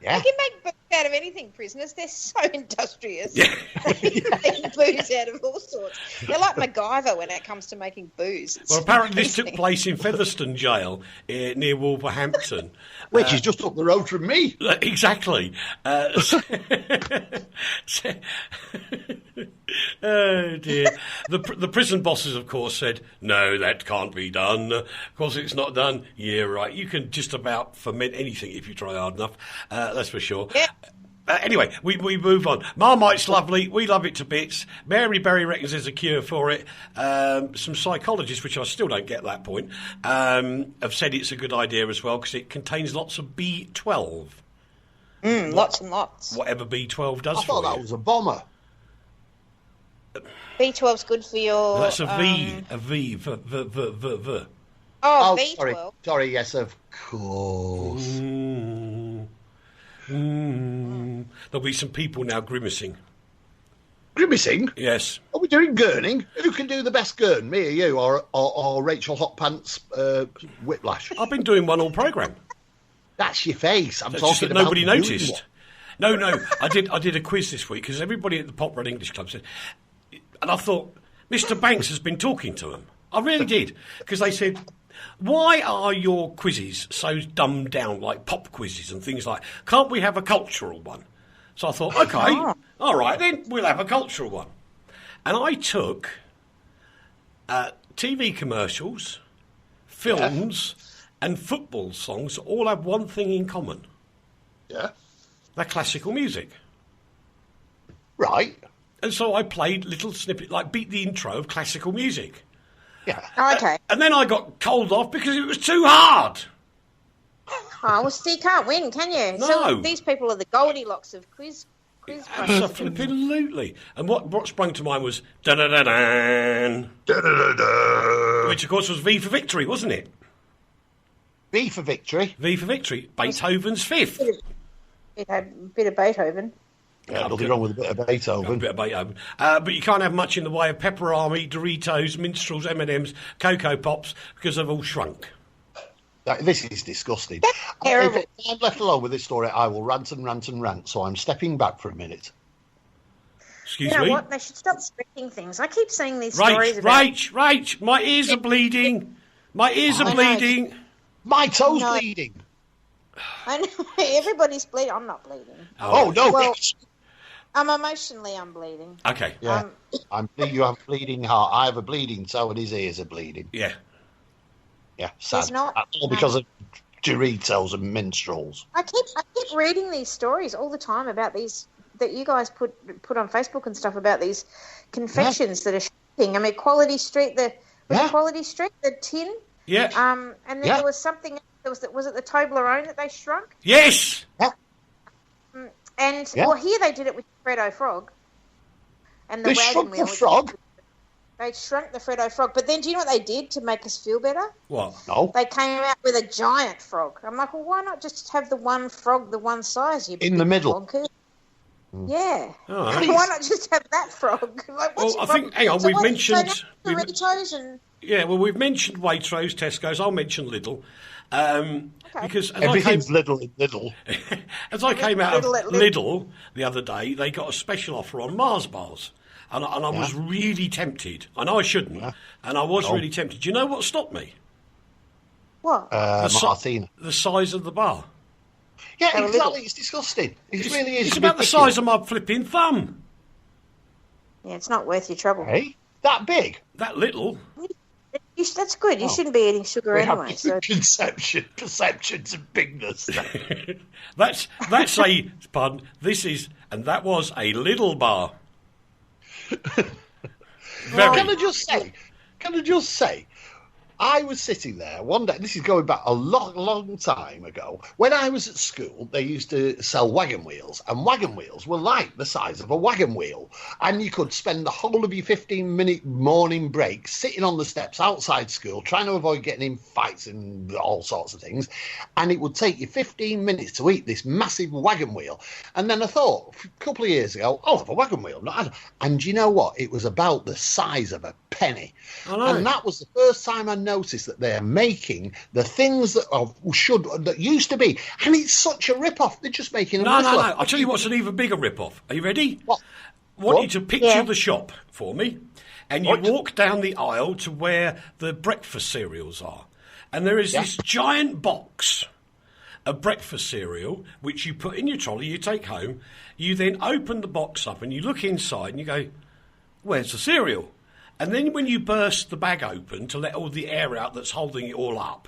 Yeah. They can make booze out of anything, prisoners. They're so industrious. Yeah. They make booze out of all sorts. They're like MacGyver when it comes to making booze. Well, apparently this took place in Featherstone Jail near Wolverhampton. Which is just up the road from me. Exactly. Oh, dear. The prison bosses, of course, said, no, that can't be done. Of course, it's not done. Yeah, right. You can just about ferment anything if you try hard enough. That's for sure. Yeah. Anyway, we move on. Marmite's lovely. We love it to bits. Mary Berry reckons there's a cure for it. Some psychologists, which I still don't get that point, have said it's a good idea as well because it contains lots of B12. Lots and lots. Whatever B12 does I thought for you. that was a bomber. B12's good for your... That's a V for V. Oh, B12. Sorry, yes, of course. There'll be some people now grimacing. Grimacing? Yes. Are we doing gurning? Who can do the best gurn? Me or you? Or Rachael Hot Pants Whiplash? I've been doing one all programme. That's your face. I'm It's talking just that about nobody doing noticed. one. No, I did a quiz this week because everybody at the Poprad English Club said, and I thought, Mr. Banks has been talking to them. I really did because they said, why are your quizzes so dumbed down like pop quizzes and things like, can't we have a cultural one? So I thought, okay, all right then, we'll have a cultural one. And I took TV commercials, films, and football songs that all have one thing in common. Yeah. They're classical music. Right. And so I played little snippet, like beat the intro of classical music. Yeah. Oh, okay. And then I got told off because it was too hard. Oh, well, so you can't win, can you? No. So these people are the Goldilocks of quiz Absolutely. And what sprung to mind was da-da-da-dan, Da-da-da-da. which of course was V for Victory, wasn't it? V for Victory. V for Victory, Beethoven's Fifth. It had a bit of Beethoven. Yeah, nothing wrong with a bit of A Beethoven. bit of Beethoven. But you can't have much in the way of Pepperami, Doritos, Minstrels, M&Ms, Cocoa Pops, because they've all shrunk. This is disgusting. terrible. If I'm left alone with this story, I will rant and rant and rant, so I'm stepping back for a minute. Excuse You know me. what? They should stop spreading things. I keep seeing these stories about... Rach, my ears are bleeding. My ears are bleeding. My toes bleeding. I know, everybody's bleeding. I'm not bleeding. Oh no! Well, I'm emotionally, I'm bleeding. Okay. Yeah, you have a bleeding heart. I have a bleeding toe, and his ears are bleeding. Yeah. Yeah, sad. not- That's all because of Doritos and minstrels. I keep reading these stories all the time about these that you guys put on Facebook and stuff about these confections that are shrinking. I mean, Quality Street, the tin. Yeah. And then there was something. Was it the Toblerone that they shrunk? Yes. Yeah. And well, here they did it with Freddo Frog. And the They wagon shrunk wheel. the frog. They shrunk the Freddo Frog. But then do you know what they did to make us feel better? What? No. They came out with a giant frog. I'm like, well, why not just have the one frog, the one size? You In the middle. frog? Yeah. All right. Why not just have that frog? Like, what's Well, I your think, hang on, So we've what- mentioned... So Doritos and... Yeah, well, we've mentioned Waitrose, Tesco's. I'll mention Lidl. Because as Everything's little and little. as I came out of Lidl at Lidl the other day, they got a special offer on Mars bars. And I was really tempted. I know I shouldn't. And I was really tempted. Do you know what stopped me? What? Martina. The size of the bar. Yeah, exactly. It's disgusting. It really is. It's about the size of my flipping thumb. Yeah, it's not worth your trouble. Hey, that big. That little. That's good. You shouldn't be eating sugar We anyway. have So perceptions of bigness. That's a pardon. This is and that was a little bar. Very. Can I just say, I was sitting there one day, this is going back a long time ago, when I was at school, they used to sell wagon wheels, and wagon wheels were like the size of a wagon wheel, and you could spend the whole of your 15-minute morning break sitting on the steps outside school, trying to avoid getting in fights and all sorts of things, and it would take you 15 minutes to eat this massive wagon wheel. And then I thought, a couple of years ago, I'll have a wagon wheel. And you know what? It was about the size of a penny. And that was the first time I noticed that they're making the things that used to be, and it's such a rip-off. They're just making a No. I'll tell you what's an even bigger rip-off. Are you ready? What? I want you to picture the shop for me, and you Right. walk down the aisle to where the breakfast cereals are, and there is this giant box of breakfast cereal which you put in your trolley, you take home, you then open the box up and you look inside and you go, "Where's the cereal?" And then when you burst the bag open to let all the air out that's holding it all up,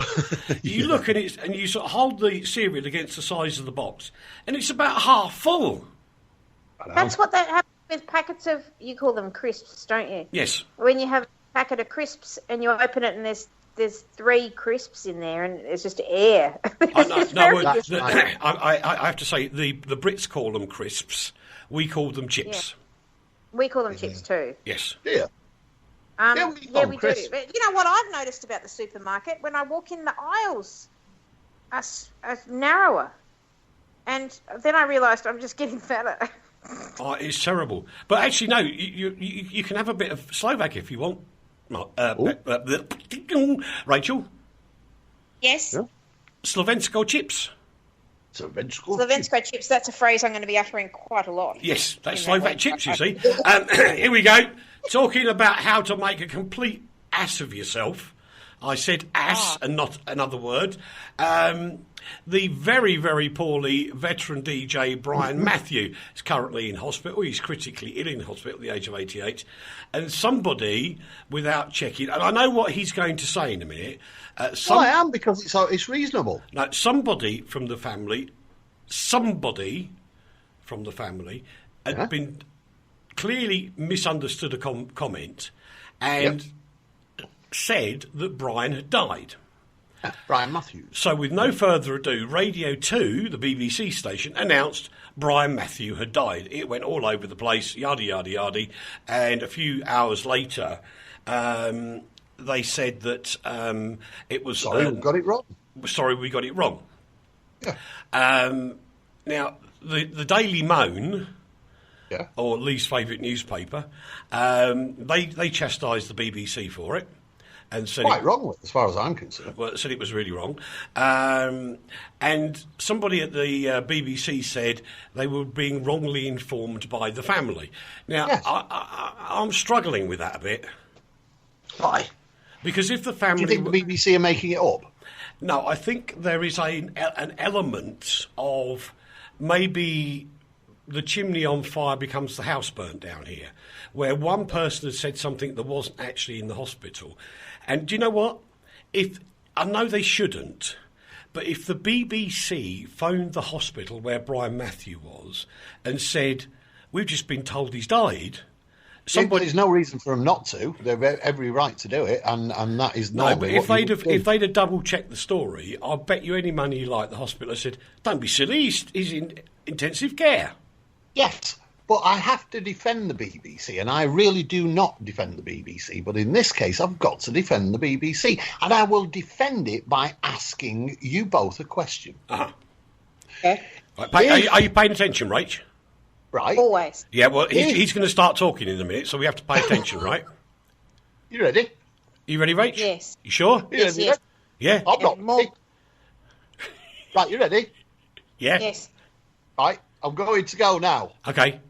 you look at it and you sort of hold the cereal against the size of the box, and it's about half full. that's what that happens with packets of, you call them crisps, don't you? Yes. When you have a packet of crisps and you open it and there's 3 crisps in there and it's just air. I have to say, the Brits call them crisps. We call them chips. Yeah. We call them chips too. Yes. Yeah. We do. But you know what I've noticed about the supermarket? When I walk in, the aisles are narrower. And then I realised I'm just getting fatter. Oh, it's terrible. But actually, no, you can have a bit of Slovak if you want. Rachel? Yes. Yeah. Slovensko chips. Slovensko chips, that's a phrase I'm going to be uttering quite a lot. Yes, that's Slovak chips, you see. Here we go. Talking about how to make a complete ass of yourself. I said ass and not another word. The very, very poorly veteran DJ Brian Matthew is currently in hospital. He's critically ill in hospital at the age of 88. And somebody, without checking, and I know what he's going to say in a minute. I am, because it's reasonable. No, somebody from the family had been clearly misunderstood a comment and said that Brian had died. Brian Matthews. So with no further ado, Radio 2, the BBC station, announced Brian Matthew had died. It went all over the place, yada, yada, yada. And a few hours later, they said that it was... Sorry, we got it wrong. Sorry, we got it wrong. Yeah. Now, the Daily Moan... Yeah. Or Leigh's favourite newspaper, they chastised the BBC for it. and said Quite wrong, as far as I'm concerned. Well, said it was really wrong. And somebody at the BBC said they were being wrongly informed by the family. Now, Yes. I'm struggling with that a bit. Why? Because if the Do family... you think the BBC are making it up? No, I think there is an element of maybe the chimney on fire becomes the house burnt down here, where one person has said something that wasn't actually in the hospital. And do you know what? I know they shouldn't, but if the BBC phoned the hospital where Brian Matthew was and said, we've just been told he's died... There's no reason for them not to. They've every right to do it, and that is No, but if they'd have double checked the story, I'll bet you any money you like the hospital have said, "Don't be silly, he's in intensive care." Yes, but I have to defend the BBC, and I really do not defend the BBC. But in this case, I've got to defend the BBC, and I will defend it by asking you both a question. Uh-huh. Okay. Right, are you paying attention, Rach? Right? Always. Yeah, well, he's going to start talking in a minute, so we have to pay attention, right? You ready? You ready, Rach? Yes. You sure? Yes, You yes. Yeah? I'm not More- ready. Right, you ready? Yeah? Yes. Right, I'm going to go now. Okay.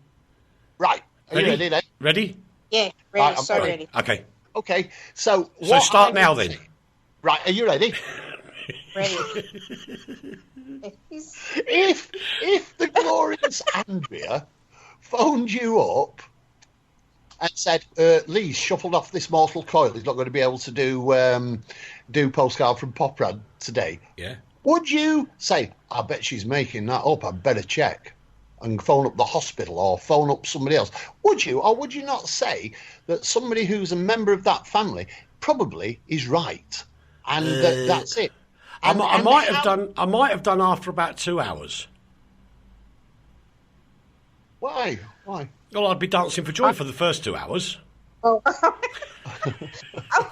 Right, are you ready then? Ready? Yeah. Ready. Right, I'm So ready. ready. Okay. Okay, so So start now then. Right, are you ready? Ready. If the glorious Andrea phoned you up and said, Leigh's shuffled off this mortal coil, he's not going to be able to do Postcard from Poprad today, Yeah. would you say, I bet she's making that up, I'd better check, and phone up the hospital or phone up somebody else? Would you, or would you not say that somebody who's a member of that family probably is right, and that's it? I might have done after about 2 hours. Why? Well, I'd be dancing for joy for the first 2 hours. Oh. I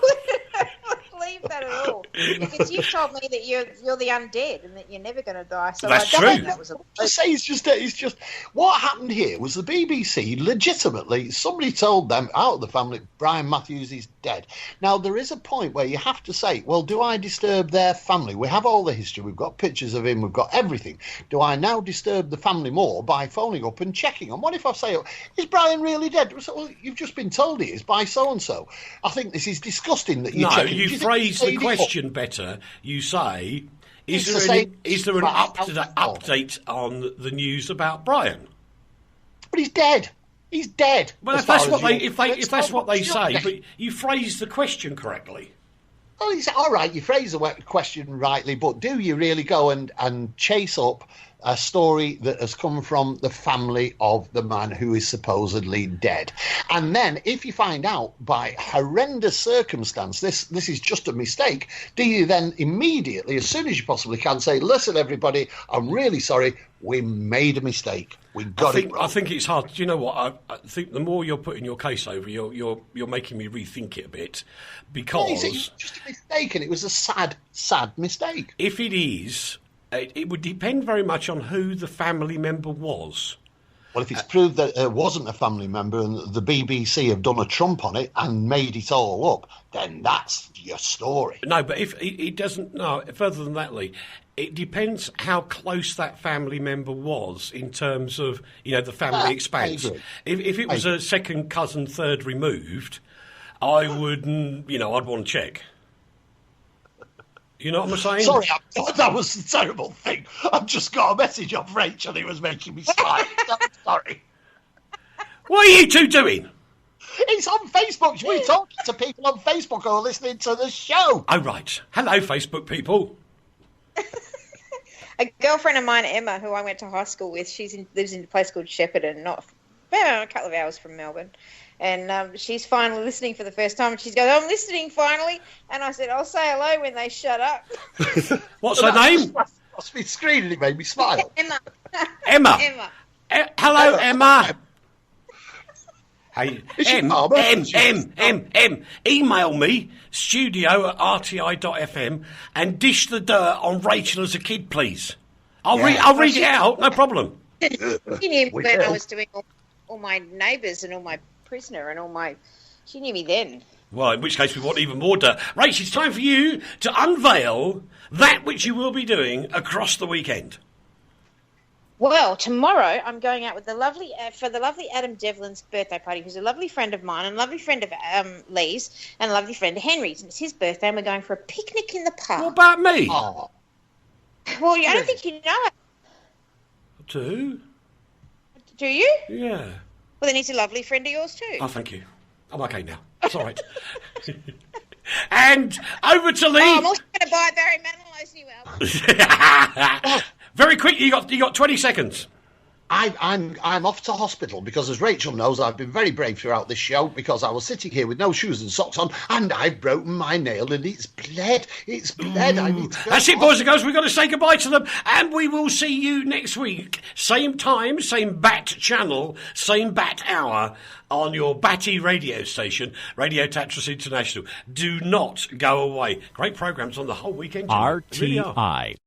wouldn't believe that at all. Because you told me that you're the undead and that you're never going to die. So That's I don't true. think that was a I say it's just what happened here was the BBC legitimately, somebody told them out of the family, Brian Matthews is dead. Now there is a point where you have to say, well, do I disturb their family? We have all the history, we've got pictures of him, we've got everything. Do I now disturb the family more by phoning up and checking? And what if I say, is Brian really dead? So, well, you've just been told he is by so and so. I think this is disgusting that you're No, checking. you Do phrase think the they question better. You say, is It's there the an same- update on the news about Brian? But he's dead. He's dead. Well, as if that's far what as they you're- if that's what they It's not say, dead. but you phrase the question correctly. Well, it's all right. You phrase the question rightly, but do you really go and chase up a story that has come from the family of the man who is supposedly dead? And then, if you find out by horrendous circumstance this is just a mistake, do you then immediately, as soon as you possibly can, say, "Listen, everybody, I'm really sorry. We made a mistake. We got it wrong." I think it's hard. Do you know what? I think the more you're putting your case over, you're making me rethink it a bit, because It's just a mistake, and it was a sad mistake. if it is, it would depend very much on who the family member was. Well, if it's proved that it wasn't a family member and the BBC have done a trump on it and made it all up, then that's your story. No, but if it doesn't, no, further than that, Leigh, it depends how close that family member was in terms of, the family expanse. I agree. If it was a second cousin, third removed, I would, I'd want to check. You know what I'm saying? Sorry, that was a terrible thing. I've just got a message off Rachael. He was making me smile. I'm sorry. What are you two doing? It's on Facebook. We're talking to people on Facebook who are listening to the show. Oh, right. Hello, Facebook people. A girlfriend of mine, Emma, who I went to high school with, lives in a place called Shepparton, not about a couple of hours from Melbourne. And she's finally listening for the first time. And she's going, I'm listening finally. And I said, I'll say hello when they shut up. What's her name? Must be screening. It made me smile. Emma. Emma. Emma. Hello, Emma. Hey, Is she M, Barbara? email me, studio@rti.fm, and dish the dirt on Rachael as a kid, please. I'll read it out, no problem. She knew me when I was doing all my neighbours and all my prisoner and all my... She knew me then. Well, in which case we want even more dirt. Rach, it's time for you to unveil that which you will be doing across the weekend. Well, tomorrow I'm going out with the lovely Adam Devlin's birthday party, who's a lovely friend of mine and a lovely friend of Leigh's and a lovely friend of Henry's. And it's his birthday, and we're going for a picnic in the park. What about me? Oh, Well, I don't think you know it. Do? Do you? Yeah. Well, then he's a lovely friend of yours too. Oh, thank you. I'm okay now. It's all right. And over to Leigh. Oh, I'm also going to buy Barry Manilow's new album. Very quick, you got 20 seconds. I'm off to hospital because, as Rachel knows, I've been very brave throughout this show because I was sitting here with no shoes and socks on, and I've broken my nail and it's bled. It's bled. I need to go. That's it, boys and girls. We've got to say goodbye to them, and we will see you next week. Same time, same bat channel, same bat hour on your batty radio station, Radio Tatras International. Do not go away. Great programmes on the whole weekend. Really are. RTI.